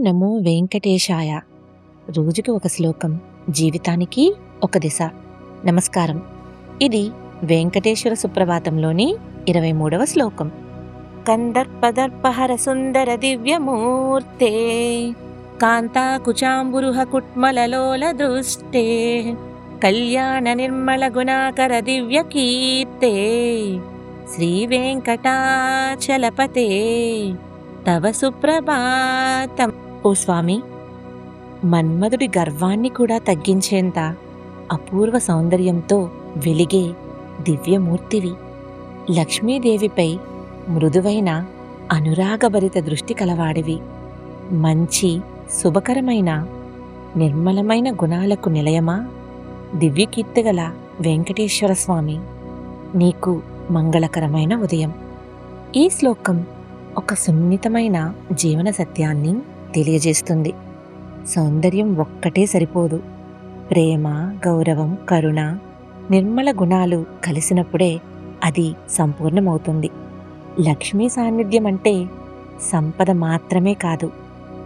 నమో వెంకటేశాయ. రోజుకి ఒక శ్లోకం, జీవితానికి ఒక దిశ. నమస్కారం. ఇది వెంకటేశ్వర సుప్రభాతంలోని 23వ శ్లోకం. కందర్పదర్పహర సుందర దివ్యమూర్తే కాంతాకుచాంబురుహ కుట్మలలోల దృష్టే కళ్యాణ నిర్మల గుణాకర దివ్య కీర్తే శ్రీ వెంకటాచలపతే తవ సుప్రభాతం. ఓ స్వామి, మన్మధుడి గర్వాన్ని కూడా తగ్గించేంత అపూర్వ సౌందర్యంతో వెలిగే దివ్యమూర్తివి. లక్ష్మీదేవిపై మృదువైన అనురాగభరిత దృష్టి కలవాడివి. మంచి శుభకరమైన నిర్మలమైన గుణాలకు నిలయమా దివ్యకీర్తిగల వెంకటేశ్వర స్వామి, నీకు మంగళకరమైన ఉదయం. ఈ శ్లోకం ఒక సున్నితమైన జీవన సత్యాన్ని తెలియజేస్తుంది. సౌందర్యం ఒక్కటే సరిపోదు. ప్రేమ, గౌరవం, కరుణ, నిర్మల గుణాలు కలిసినప్పుడే అది సంపూర్ణమవుతుంది. లక్ష్మీ సాన్నిధ్యం అంటే సంపద మాత్రమే కాదు,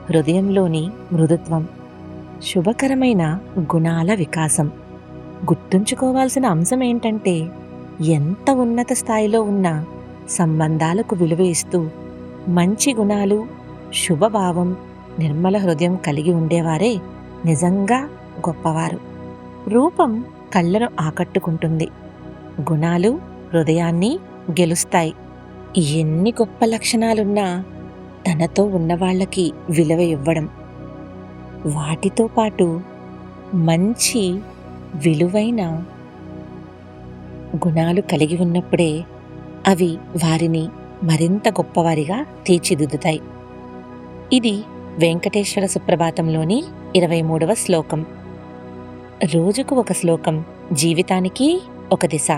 హృదయంలోని మృదుత్వం, శుభకరమైన గుణాల వికాసం. గుర్తుంచుకోవాల్సిన అంశం ఏంటంటే, ఎంత ఉన్నత స్థాయిలో ఉన్న సంబంధాలకు విలువ ఇస్తూ మంచి గుణాలు, శుభభావం, నిర్మల హృదయం కలిగి ఉండేవారే నిజంగా గొప్పవారు. రూపం కళ్ళను ఆకట్టుకుంటుంది, గుణాలు హృదయాన్ని గెలుస్తాయి. ఎన్ని గొప్ప లక్షణాలున్నా తనతో ఉన్నవాళ్ళకి విలువ ఇవ్వడం, వాటితో పాటు మంచి విలువైన గుణాలు కలిగి ఉన్నప్పుడే అవి వారిని మరింత గొప్పవారిగా తీర్చిదిద్దుతాయి. ఇది వెంకటేశ్వర సుప్రభాతంలోని 23వ శ్లోకం. రోజుకు ఒక శ్లోకం, జీవితానికి ఒక దిశ.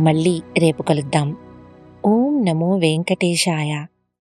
మళ్ళీ రేపు కలుద్దాం. ఓం నమో వెంకటేశాయ.